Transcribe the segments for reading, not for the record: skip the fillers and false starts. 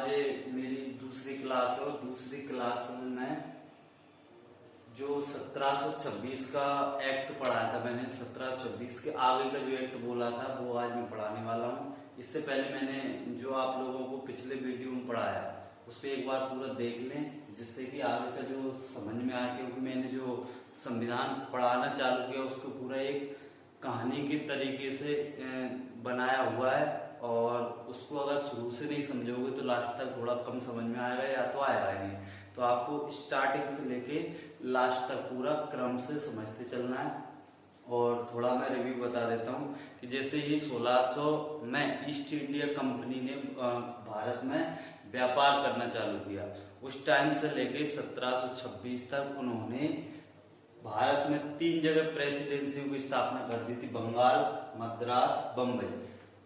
मेरी दूसरी क्लास है और दूसरी क्लास में मैं जो 1726 का एक्ट पढ़ाया था, मैंने 1726 के आगे का जो एक्ट बोला था वो आज मैं पढ़ाने वाला हूँ। इससे पहले मैंने जो आप लोगों को पिछले वीडियो में पढ़ाया उस पर एक बार पूरा देख लें, जिससे कि आगे का जो समझ में आए, क्योंकि मैंने जो संविधान पढ़ाना चालू किया उसको पूरा एक कहानी के तरीके से बनाया हुआ है, और उसको अगर शुरू से नहीं समझोगे तो लास्ट तक थोड़ा कम समझ में आएगा या तो आएगा ही नहीं। तो आपको स्टार्टिंग से लेके लास्ट तक पूरा क्रम से समझते चलना है। और थोड़ा मैं रिव्यू बता देता हूँ कि जैसे ही 1600 में ईस्ट इंडिया कंपनी ने भारत में व्यापार करना चालू किया, उस टाइम से लेके 1726 तक उन्होंने भारत में 3 जगह प्रेसिडेंसियों की स्थापना कर दी थी, बंगाल, मद्रास, बम्बई।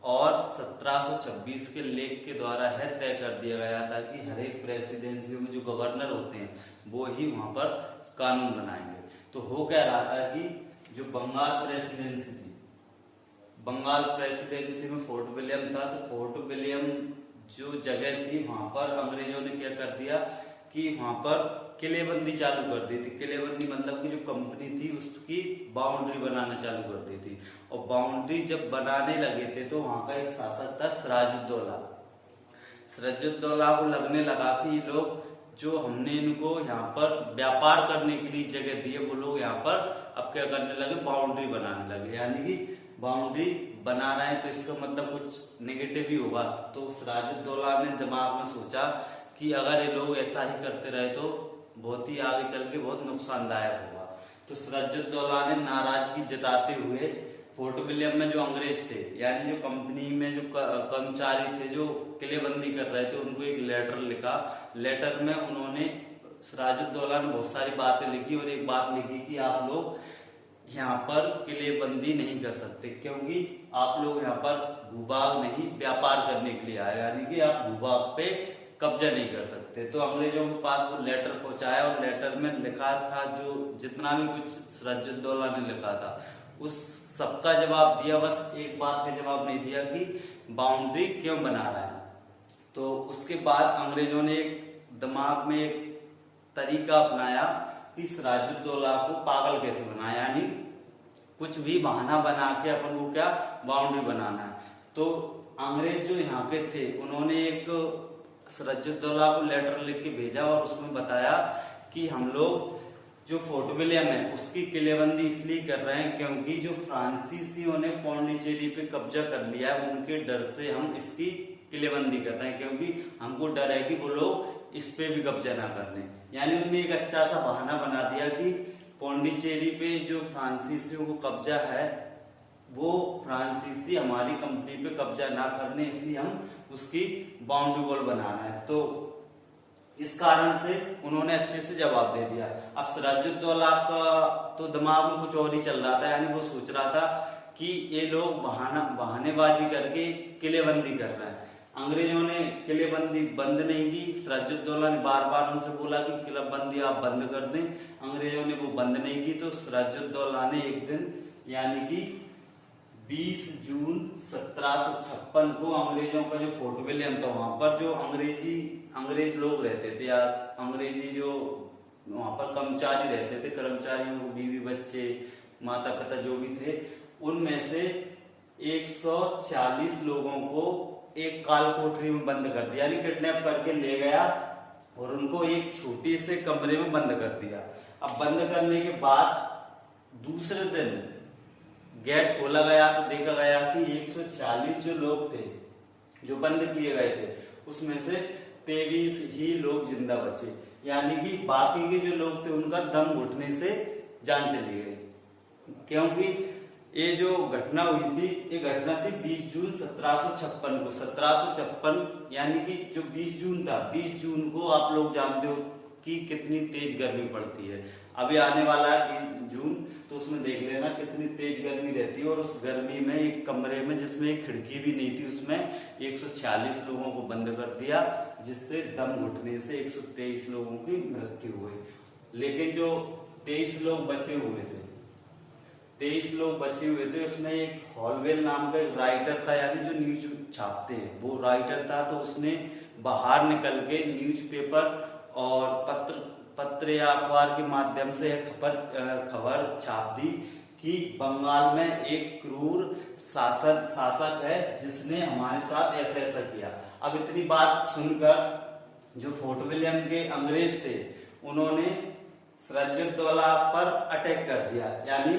और 1726 के लेख के द्वारा है तय कर दिया गया था कि हर एक प्रेसिडेंसियों में जो गवर्नर होते हैं वो ही वहां पर कानून बनाएंगे। तो हो क्या रहा था कि जो बंगाल प्रेसिडेंसी थी, बंगाल प्रेसिडेंसी में फोर्ट विलियम था, तो फोर्ट विलियम जो जगह थी वहां पर अंग्रेजों ने क्या कर दिया कि वहां पर किलेबंदी चालू कर दी थी। किलेबंदी मतलब कि जो कंपनी थी उसकी बाउंड्री बनाना चालू कर दी थी। और बाउंड्री जब बनाने लगे थे तो वहां का एक शासक था सिराजुद्दौला। सिराजुद्दौला को लगने लगा कि ये लोग जो हमने इनको यहाँ पर व्यापार करने के लिए जगह दी है, वो लोग यहाँ पर अब क्या करने लगे, बाउंड्री बनाने लगे। यानी कि बाउंड्री बना रहे हैं तो इसका मतलब कुछ नेगेटिव ही होगा। तो सिराजुद्दौला ने दिमाग में सोचा कि अगर ये लोग ऐसा ही करते रहे तो बहुत ही आगे चल के बहुत नुकसानदायक होगा। तो सिराजुद्दौला ने नाराजगी जताते हुए फोर्ट विलियम में जो अंग्रेज थे, यानी जो कंपनी में जो कर्मचारी थे जो किलेबंदी कर रहे थे, उनको एक लेटर लिखा। लेटर में उन्होंने, सिराजुद्दौला ने बहुत सारी बातें लिखी और एक बात लिखी कि आप लोग यहाँ पर किलेबंदी नहीं कर सकते, क्योंकि आप लोग यहाँ पर भूभाग नहीं व्यापार करने के लिए आए, यानी कि आप भूभाग पे कब्जा नहीं कर सकते। तो अंग्रेजों के पास वो लेटर पहुंचाया और लेटर में लिखा था, जो जितना भी कुछ सिराजुद्दौला ने लिखा था उस सबका जवाब दिया, बस एक बात का जवाब नहीं दिया कि बाउंड्री क्यों बना रहा है। तो उसके बाद अंग्रेजों ने एक दिमाग में एक तरीका अपनाया कि सिराजुद्दौला को पागल कैसे बनाया, यानी कुछ भी बहाना बना के अपन को क्या बाउंड्री बनाना है। तो अंग्रेज जो यहाँ पे थे उन्होंने एक सिराजुद्दौला को लेटर लिख के भेजा और उसमें बताया कि हम लोग जो फोर्ट विलियम है उसकी किलेबंदी इसलिए कर रहे हैं क्योंकि जो फ्रांसीसियों ने पौंडीचेरी पे कब्जा कर लिया है, उनके डर से हम इसकी किलेबंदी कर रहे हैं, क्योंकि हमको डर है कि वो लोग इस पे भी कब्जा ना कर लें। यानी उन्होंने एक अच्छा सा बहाना बना दिया कि पौंडीचेरी पे जो फ्रांसीसियों को कब्जा है वो फ्रांसीसी हमारी कंपनी पे कब्जा ना करने, इसलिए हम उसकी बाउंड्री वॉल बनाना है। तो इस कारण से उन्होंने अच्छे से जवाब दे दिया। अब सिराजुद्दौला का तो दिमाग में कुछ और ही चल रहा था, यानी वो सोच रहा था कि ये लोग बहानेबाजी करके किलेबंदी कर रहे हैं। अंग्रेजों ने किलेबंदी बंद नहीं की। सिराजुद्दौला ने बार बार उनसे बोला कि किलेबंदी आप बंद कर दें, अंग्रेजों ने वो बंद नहीं की। तो सिराजुद्दौला ने एक दिन यानी कि 20 जून 1756 को अंग्रेजों का जो फोर्ट विलियम था वहां पर जो अंग्रेज लोग रहते थे, या अंग्रेजी जो वहां पर कर्मचारी रहते थे, कर्मचारियों को बीवी बच्चे माता पिता जो भी थे, उनमें से 140 लोगों को एक काल कोठरी में बंद कर दिया, यानी किडनैप करके ले गया और उनको एक छोटे से कमरे में बंद कर दिया। अब बंद करने के बाद दूसरे दिन गेट खोला गया तो देखा गया कि 140 जो लोग थे जो बंद किए गए थे उसमें से 23 ही लोग जिंदा बचे, यानी कि बाकी के जो लोग थे उनका दम घुटने से जान चली गई। क्योंकि ये जो घटना हुई थी, ये घटना थी 20 जून 1756 को। 1756 यानी कि जो 20 जून था, 20 जून को आप लोग जानते हो कि कितनी तेज गर्मी पड़ती है। अभी आने वाला है जून, तो उसमें देख लेना कितनी तेज गर्मी रहती है। और उस गर्मी में एक कमरे में जिसमें एक खिड़की भी नहीं थी, उसमें 140 लोगों को बंद कर दिया, जिससे दम घुटने से 123 लोगों की मृत्यु हुई। लेकिन जो 23 लोग बचे हुए थे, 23 लोग बचे हुए थे, उसमें एक हॉलवेल नाम का एक राइटर था, यानी जो न्यूज छापते हैं वो राइटर था। तो उसने बाहर निकल के न्यूज़पेपर और पत्र या अखबार के माध्यम से खबर छाप दी कि बंगाल में एक क्रूर शासक है जिसने हमारे साथ ऐसा ऐसा किया। अब इतनी बात सुनकर जो फोर्ट विलियम के अंग्रेज थे उन्होंने सिराजुद्दौला पर अटैक कर दिया। यानी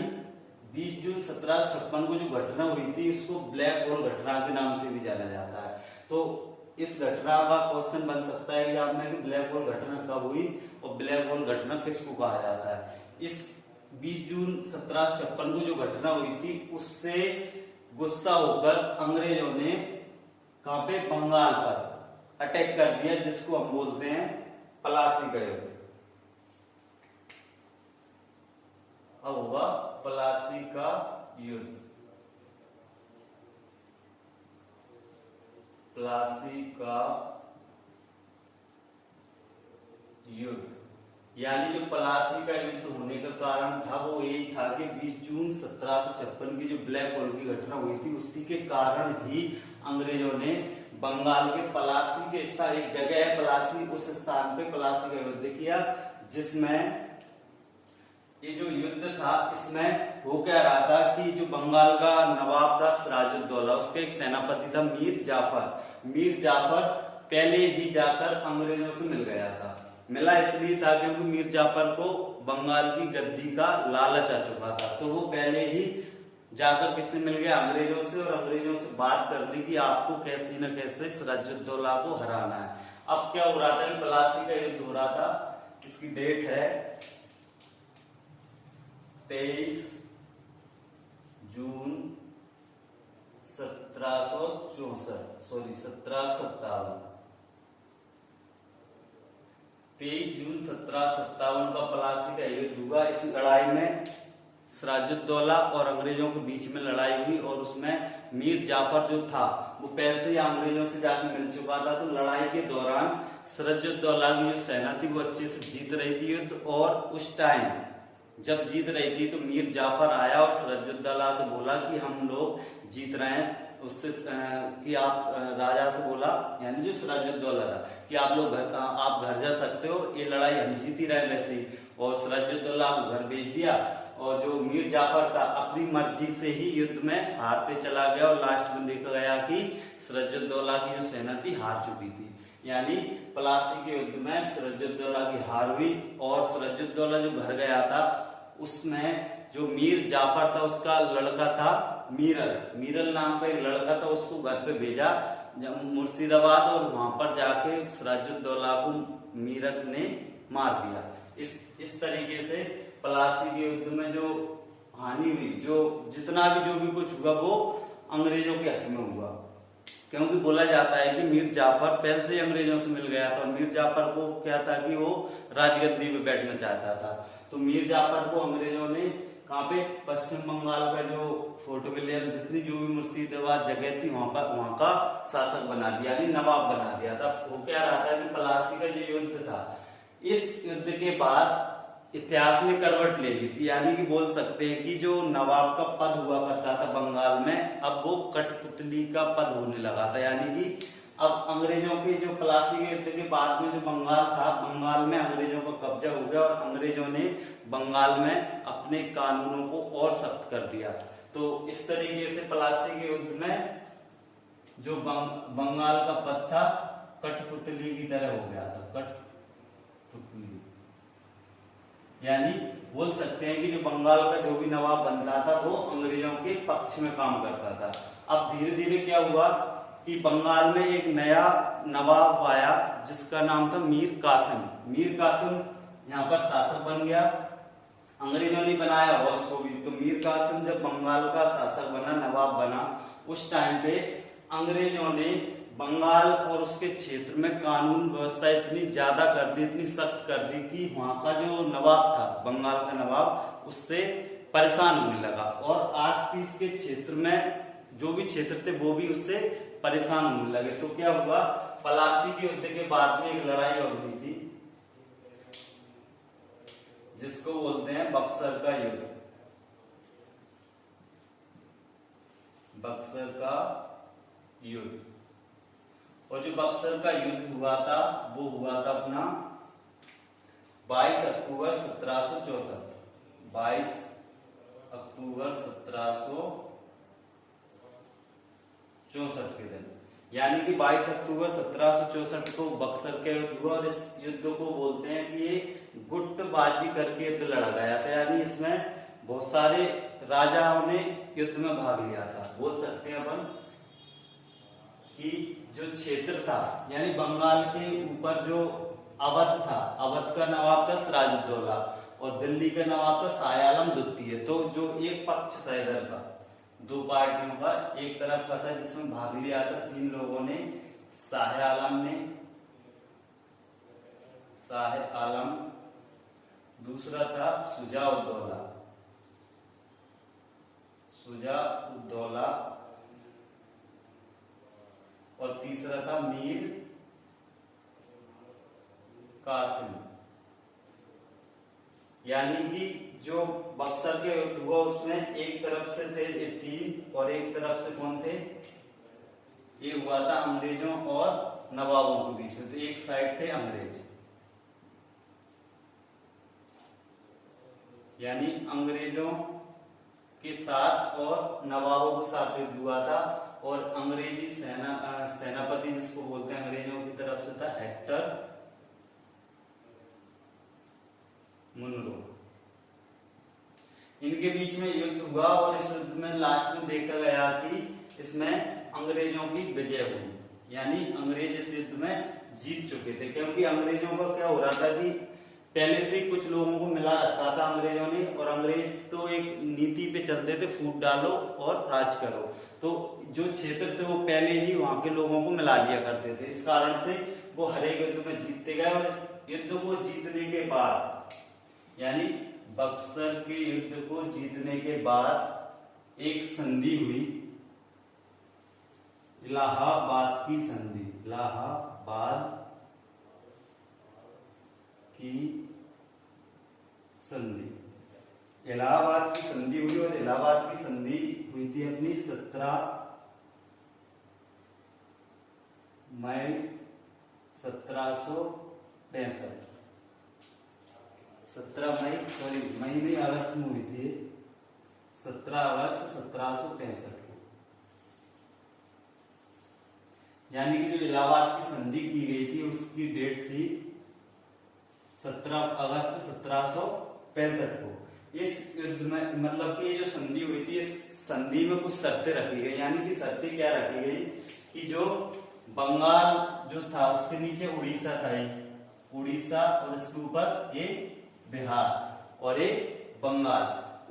20 जून 1756 को जो घटना हुई थी उसको ब्लैक होल घटना के नाम से भी जाना जाता है। तो इस घटना का क्वेश्चन बन सकता है कि आप में ब्लैक होल घटना कब हुई और ब्लैक होल घटना किसको कहा जाता है। इस 20 जून 1756 को जो घटना हुई थी उससे गुस्सा होकर अंग्रेजों ने कहां पे बंगाल पर अटैक कर दिया, जिसको हम बोलते हैं प्लासी का युद्ध। अब होगा प्लासी का युद्ध। प्लासी का युद्ध यानी जो प्लासी का युद्ध होने का कारण था वो यही था कि 20 जून 1756 की जो ब्लैक होल की घटना हुई थी उसी के कारण ही अंग्रेजों ने बंगाल के प्लासी के स्थान, एक जगह है प्लासी, उस स्थान पे प्लासी का युद्ध किया, जिसमें ये जो युद्ध था इसमें हो क्या रहा था कि जो बंगाल का नवाब था सिराजुद्दौला, उसका एक सेनापति था मीर जाफर। मीर जाफर पहले ही जाकर अंग्रेजों से मिल गया था। मिला इसलिए था क्योंकि मीर जाफर को बंगाल की गद्दी का लालच आ चुका था, तो वो पहले ही जाकर किससे मिल गया, अंग्रेजों से, और अंग्रेजों से बात कर दी कि आपको कैसे न कैसे सिराजुद्दौला को हराना है। अब क्या हो रहा था, प्लासी का युद्ध हो रहा था। इसकी डेट है 23 जून 1757। 23 जून 1757 का प्लासी का युद्ध हुआ। इस लड़ाई में सिराजुद्दौला और अंग्रेजों के बीच में लड़ाई हुई और उसमें मीर जाफर जो था वो पहले से ही अंग्रेजों से जाकर मिल चुका था। तो लड़ाई के दौरान सिराजुद्दौला की जो सेना थी वो अच्छे से जीत रही थी युद्ध, और उस टाइम जब जीत रही थी तो मीर जाफर आया और सिराजुद्दौला से बोला कि हम लोग जीत रहे हैं, उससे कि आप राजा से बोला, यानी जो सिराजुद्दौला था, कि आप घर जा सकते हो, ये लड़ाई हम जीत ही रहे वैसे ही। और सिराजुद्दौला को घर भेज दिया, और जो मीर जाफर था अपनी मर्जी से ही युद्ध में हारते चला गया, और लास्ट में देखा गया कि सिराजुद्दौला की जो सेना थी हार चुकी थी। यानी प्लासी के युद्ध में सिराजुद्दौला की हार हुई, और सिराजुद्दौला जो घर गया था उसमें जो मीर जाफर था उसका लड़का था मीरल नाम का एक लड़का था, उसको घर पे भेजा मुर्शिदाबाद, और वहां पर जाके सिराजुद्दौला को मीरल ने मार दिया। इस तरीके से प्लासी के युद्ध में जो हानि हुई, जो जितना भी जो भी कुछ हुआ वो अंग्रेजों के हक में हुआ, क्योंकि बोला जाता है कि मीर जाफर पहले से अंग्रेजों से मिल गया था। मीर जाफर को क्या था कि वो राजगद्दी पे बैठना चाहता था, तो मीर जाफर को अंग्रेजों ने कहाँ पे, पश्चिम बंगाल का जो फोर्ट विलियम, जितनी जो भी मुर्शिदाबाद जगह थी वहां का शासक बना दिया, यानी नवाब बना दिया था। वो क्या रहा था कि प्लासी का जो युद्ध था, इस युद्ध के बाद इतिहास में करवट ले ली थी। यानी कि बोल सकते हैं कि जो नवाब का पद हुआ करता था बंगाल में, अब वो कठपुतली का पद होने लगा था। यानी कि अब अंग्रेजों के जो प्लासी के युद्ध के बाद में जो बंगाल था, बंगाल में अंग्रेजों का कब्जा हो गया, और अंग्रेजों ने बंगाल में अपने कानूनों को और सख्त कर दिया। तो इस तरीके से प्लासी के युद्ध में जो बंगाल का पद था कठपुतली की तरह हो गया था, कठपुतली। यानी बोल सकते हैं कि जो बंगाल का जो भी नवाब बनता था वो अंग्रेजों के पक्ष में काम करता था। अब धीरे धीरे क्या हुआ कि बंगाल में एक नया नवाब आया जिसका नाम था मीर कासिम। मीर कासिम यहाँ पर शासक बन गया, अंग्रेजों ने बनाया हुआ उसको भी। तो मीर कासिम जब बंगाल का शासक बना, नवाब बना, उस टाइम पे अंग्रेजों ने बंगाल और उसके क्षेत्र में कानून व्यवस्था इतनी ज्यादा कर दी, इतनी सख्त कर दी कि वहां का जो नवाब था, बंगाल का नवाब, उससे परेशान होने लगा, और आसपास के क्षेत्र में जो भी क्षेत्र थे वो भी उससे परेशान होने लगे। तो क्या हुआ, प्लासी के युद्ध के बाद में एक लड़ाई और हुई थी जिसको बोलते हैं बक्सर का युद्ध। बक्सर का युद्ध। और जो बक्सर का युद्ध हुआ था वो हुआ था अपना 22 अक्टूबर 1764। 22 अक्टूबर 1764 के दिन, यानी कि 22 अक्टूबर 1764 को बक्सर का युद्ध हुआ। और इस युद्ध को बोलते हैं कि ये गुटबाजी करके युद्ध लड़ा गया था, यानी इसमें बहुत सारे राजाओं ने युद्ध में भाग लिया था। बोल सकते हैं अपन कि जो क्षेत्र था, यानी बंगाल के ऊपर जो अवध था, अवध का नवाब था सिराजुद्दौला और दिल्ली का नवाब था शाह आलम द्वितीय। तो जो एक पक्ष था इधर का, दो पार्टियों का, एक तरफ का था जिसमें भाग लिया था 3 लोगों ने, शाह आलम ने, शाह आलम, दूसरा था शुजा-उद-दौला, शुजा-उद-दौला, और तीसरा था मीर कासिम। यानी कि जो बक्सर के युद्ध हुआ उसमें एक तरफ से थे ये 3 और एक तरफ से कौन थे, ये हुआ था अंग्रेजों और नवाबों के बीच में। तो एक साइड थे अंग्रेज, यानी अंग्रेजों के साथ और नवाबों के साथ युद्ध हुआ था। और अंग्रेजी सेनापति जिसको बोलते हैं अंग्रेजों की तरफ से था हेक्टर मुनरो। इनके बीच में युद्ध हुआ और इस युद्ध में लास्ट में देखा गया कि इसमें अंग्रेजों की विजय हुई, यानी अंग्रेज इस युद्ध में जीत चुके थे। क्योंकि अंग्रेजों का क्या हो रहा था कि पहले से कुछ लोगों को मिला रखा था अंग्रेजों ने, और अंग्रेज तो एक नीति पे चलते थे फूट डालो और राज करो। तो जो क्षेत्र थे वो पहले ही वहां के लोगों को मिला लिया करते थे। इस कारण से वो हर एक युद्ध में जीतते गए। और इस युद्ध को जीतने के बाद, यानी बक्सर के युद्ध को जीतने के बाद एक संधि हुई, इलाहाबाद की संधि, इलाहाबाद की संधि, इलाहाबाद की संधि हुई। और इलाहाबाद की संधि हुई थी अपनी 17 मई 1765। 17 मई, सॉरी मई नहीं, अगस्त में हुई थी, 17 अगस्त 1765 को। यानी कि जो इलाहाबाद की संधि की गई थी उसकी डेट थी 17 अगस्त 1765 को। इस युद्ध में मतलब कि ये जो संधि हुई थी, इस संधि में कुछ शर्तें रखी गई। यानी कि शर्तें क्या रखी गई कि जो बंगाल जो था उसके नीचे उड़ीसा था, उड़ीसा, और इसके ऊपर ये बिहार और ये बंगाल,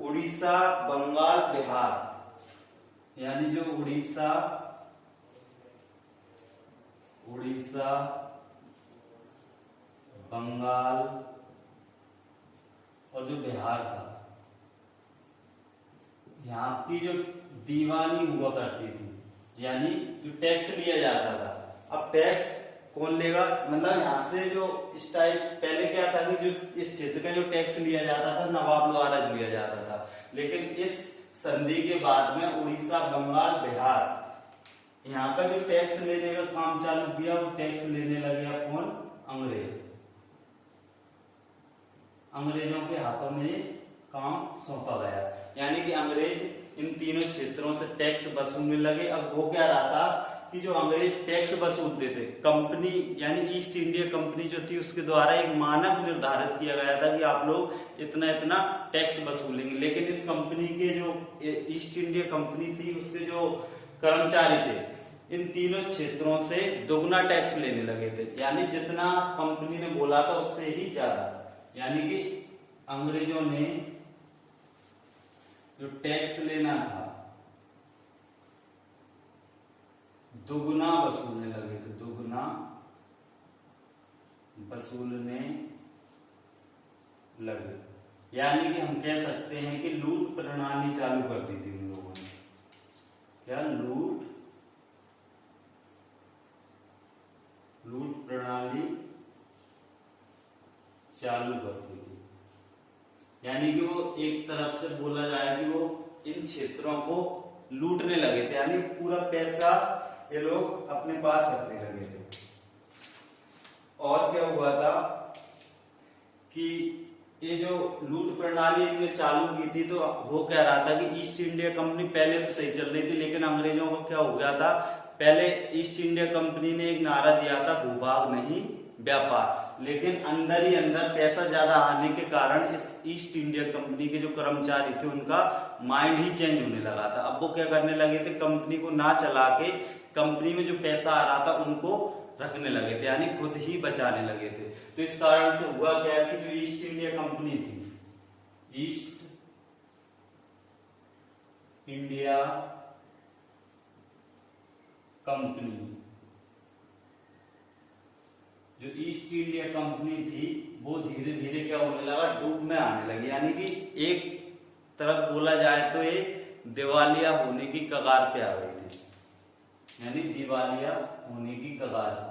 उड़ीसा, बंगाल, बिहार, यानी जो उड़ीसा, बंगाल और जो बिहार था, यहाँ की जो दीवानी हुआ करती थी, यानी जो टैक्स लिया जाता था। अब टैक्स कौन लेगा, मतलब यहाँ से जो इस टाइप पहले क्या था कि जो इस क्षेत्र का जो टैक्स लिया जाता था नवाब द्वारा लिया जाता था। लेकिन इस संधि के बाद में उड़ीसा, बंगाल, बिहार, यहाँ का जो टैक्स लेने का काम चालू किया, वो टैक्स लेने लगे कौन, अंग्रेज। अंग्रेजों के हाथों में काम सौंपा गया, यानी कि अंग्रेज इन तीनों क्षेत्रों से टैक्स वसूलने लगे। अब वो क्या रहा था कि जो अंग्रेज टैक्स वसूलते थे, कंपनी यानी ईस्ट इंडिया कंपनी जो थी उसके द्वारा एक मानक निर्धारित किया गया था कि आप लोग इतना इतना टैक्स वसूलेंगे। लेकिन इस कंपनी के जो ईस्ट इंडिया कंपनी थी उसके जो कर्मचारी थे इन तीनों क्षेत्रों से दोगुना टैक्स लेने लगे थे, यानी जितना कंपनी ने बोला था उससे ही ज्यादा। यानी कि अंग्रेजों ने जो टैक्स लेना था दोगुना वसूलने लगे थे, दोगुना वसूलने लगे। यानी कि हम कह सकते हैं कि लूट प्रणाली चालू कर दी थी उन लोगों ने। क्या, लूट प्रणाली चालू कर दी थी। यानी कि वो एक तरफ से बोला जाए कि वो इन क्षेत्रों को लूटने लगे थे, यानी पूरा पैसा ये लोग अपने पास रखने लगे थे। और क्या हुआ था कि ये जो लूट प्रणाली इनने चालू की थी, तो वो कह रहा था कि ईस्ट इंडिया कंपनी पहले तो सही चल रही थी, लेकिन अंग्रेजों को क्या हो गया था, पहले ईस्ट इंडिया कंपनी ने एक नारा दिया था, भूभाग नहीं व्यापार, लेकिन अंदर ही अंदर पैसा ज्यादा आने के कारण इस ईस्ट इंडिया कंपनी के जो कर्मचारी थे उनका माइंड ही चेंज होने लगा था। अब वो क्या करने लगे थे, कंपनी को ना चला के कंपनी में जो पैसा आ रहा था उनको रखने लगे थे, यानी खुद ही बचाने लगे थे। तो इस कारण से हुआ क्या कि जो ईस्ट इंडिया कंपनी थी, ईस्ट इंडिया कंपनी, जो ईस्ट इंडिया कंपनी थी वो धीरे धीरे क्या होने लगा, डूब में आने लगी, यानी कि एक तरफ बोला जाए तो ये दिवालिया होने की कगार पे आ गई थी, यानी दिवालिया होने की कगार पे,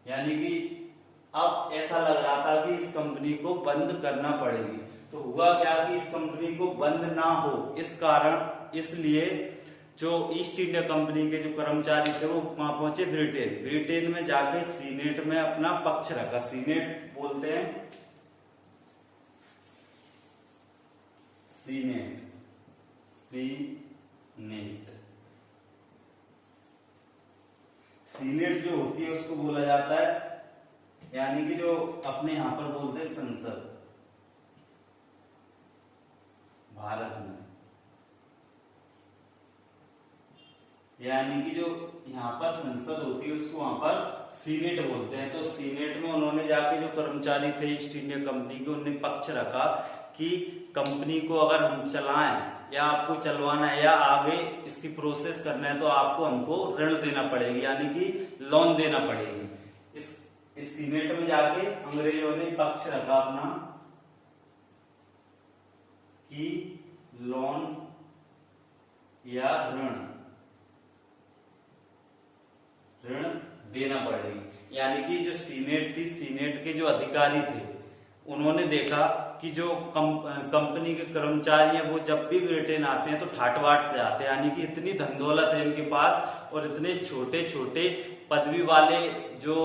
यानी कि अब ऐसा लग रहा था कि इस कंपनी को बंद करना पड़ेगी। तो हुआ क्या कि इस कंपनी को बंद ना हो, इस कारण इसलिए जो ईस्ट इंडिया कंपनी के जो कर्मचारी थे वो वहां पहुंचे ब्रिटेन। ब्रिटेन में जाके सीनेट में अपना पक्ष रखा, सीनेट बोलते हैं, सीनेट, सीनेट, सीनेट जो होती है उसको बोला जाता है, यानी कि जो अपने यहां पर बोलते हैं संसद, भारत में, यानी कि जो यहाँ पर संसद होती है उसको वहां पर सीनेट बोलते हैं। तो सीनेट में उन्होंने जाके जो कर्मचारी थे ईस्ट इंडिया कंपनी के, उन्होंने पक्ष रखा कि कंपनी को अगर हम चलाएं या आपको चलवाना है या आगे इसकी प्रोसेस करना है तो आपको हमको ऋण देना पड़ेगी, यानी कि लोन देना पड़ेगी। इस सीनेट में जाके अंग्रेजों ने पक्ष रखा अपना कि लोन या ऋण देना पड़ेगी, यानी कि जो सीनेट थी, सीनेट के जो अधिकारी थे उन्होंने देखा कि जो कंपनी के कर्मचारी हैं वो जब भी ब्रिटेन आते हैं तो ठाट-बाट से आते हैं, यानी कि इतनी धन दौलत है इनके पास और इतने छोटे छोटे पदवी वाले जो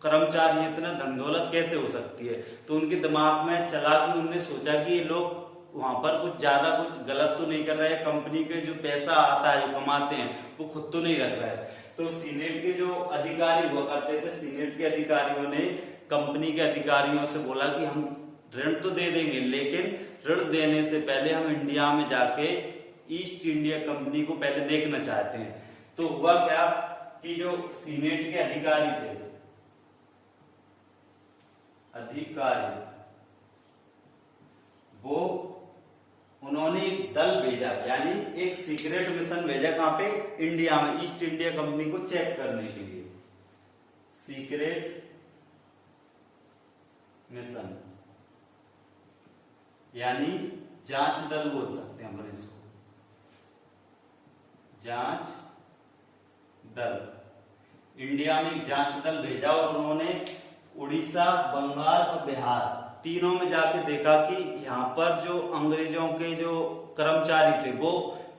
कर्मचारी हैं, इतना धन दौलत कैसे हो सकती है। तो उनके दिमाग में चला कि उन्होंने सोचा कि ये लोग वहां पर कुछ ज्यादा कुछ गलत तो नहीं कर रहे हैं, कंपनी के जो पैसा आता है जो कमाते हैं वो खुद तो नहीं रख रहा है। तो सीनेट के जो अधिकारी हुआ करते थे, सीनेट के अधिकारियों ने कंपनी के अधिकारियों से बोला कि हम ऋण तो दे देंगे, लेकिन ऋण देने से पहले हम इंडिया में जाके ईस्ट इंडिया कंपनी को पहले देखना चाहते हैं। तो हुआ क्या कि जो सीनेट के अधिकारी थे, वो उन्होंने एक दल भेजा, यानी एक सीक्रेट मिशन भेजा, कहां पे, इंडिया में, ईस्ट इंडिया कंपनी को चेक करने के लिए, सीक्रेट मिशन, यानी जांच दल बोल सकते हैं हम इसको, जांच दल। इंडिया में एक जांच दल भेजा और उन्होंने उड़ीसा, बंगाल और बिहार तीनों में जाके देखा कि यहाँ पर जो अंग्रेजों के जो कर्मचारी थे वो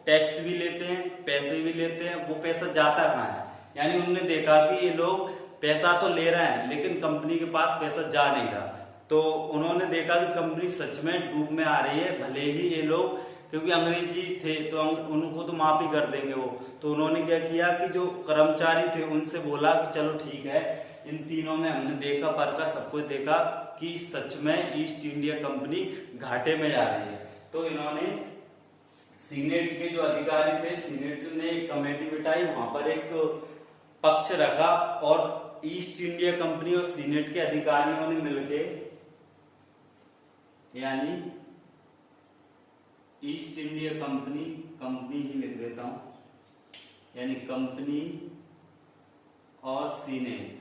टैक्स भी लेते हैं, पैसे भी लेते हैं, वो पैसा जाता कहाँ है। यानी उन्होंने देखा कि ये लोग पैसा तो ले रहे हैं लेकिन कंपनी के पास पैसा जा नहीं रहा। तो उन्होंने देखा कि कंपनी सच में डूब में आ रही है, भले ही ये लोग, क्योंकि अंग्रेजी थे तो उनको तो माफ ही कर देंगे वो। तो उन्होंने क्या किया कि जो कर्मचारी थे उनसे बोला कि चलो ठीक है, इन तीनों में हमने देखा परखा, सब कुछ देखा कि सच में ईस्ट इंडिया कंपनी घाटे में जा रही है। तो इन्होंने सीनेट के जो अधिकारी थे, सीनेट ने एक कमेटी बिठाई, वहां पर एक पक्ष रखा और ईस्ट इंडिया कंपनी और सीनेट के अधिकारियों ने मिलके, यानी ईस्ट इंडिया कंपनी, कंपनी ही लिख देता हूं, यानी कंपनी और सीनेट,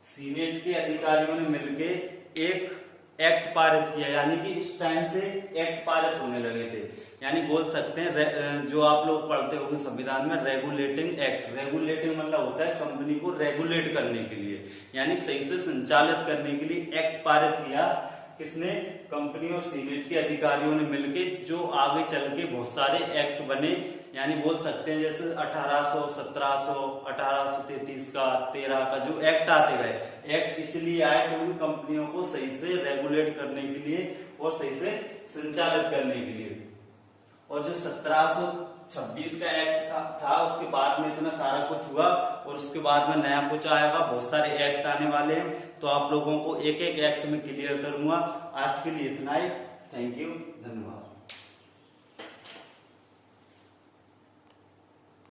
सीनेट के अधिकारियों ने मिलके एक एक्ट पारित किया, यानी कि इस टाइम से एक्ट पारित होने लगे थे। यानी बोल सकते हैं जो आप लोग पढ़ते होंगे संविधान में, रेगुलेटिंग एक्ट। रेगुलेटिंग मतलब होता है कंपनी को रेगुलेट करने के लिए, यानी सही से संचालित करने के लिए एक्ट पारित किया। किसने? कंपनी और सीनेट के अधिकारियों ने मिलके, जो आगे चल के बहुत सारे एक्ट बने यानी बोल सकते हैं जैसे 1800, 1700, 1833 का, 13 का जो एक्ट आते गए। एक्ट इसलिए आए क्योंकि कंपनियों को सही से रेगुलेट करने के लिए और सही से संचालित करने के लिए। और जो 1726 का एक्ट था उसके बाद में इतना सारा कुछ हुआ और उसके बाद में नया कुछ आएगा, बहुत सारे एक्ट आने वाले हैं, तो आप लोगों को एक एक एक्ट में क्लियर करूंगा। आज के लिए इतना ही। थैंक यू, धन्यवाद।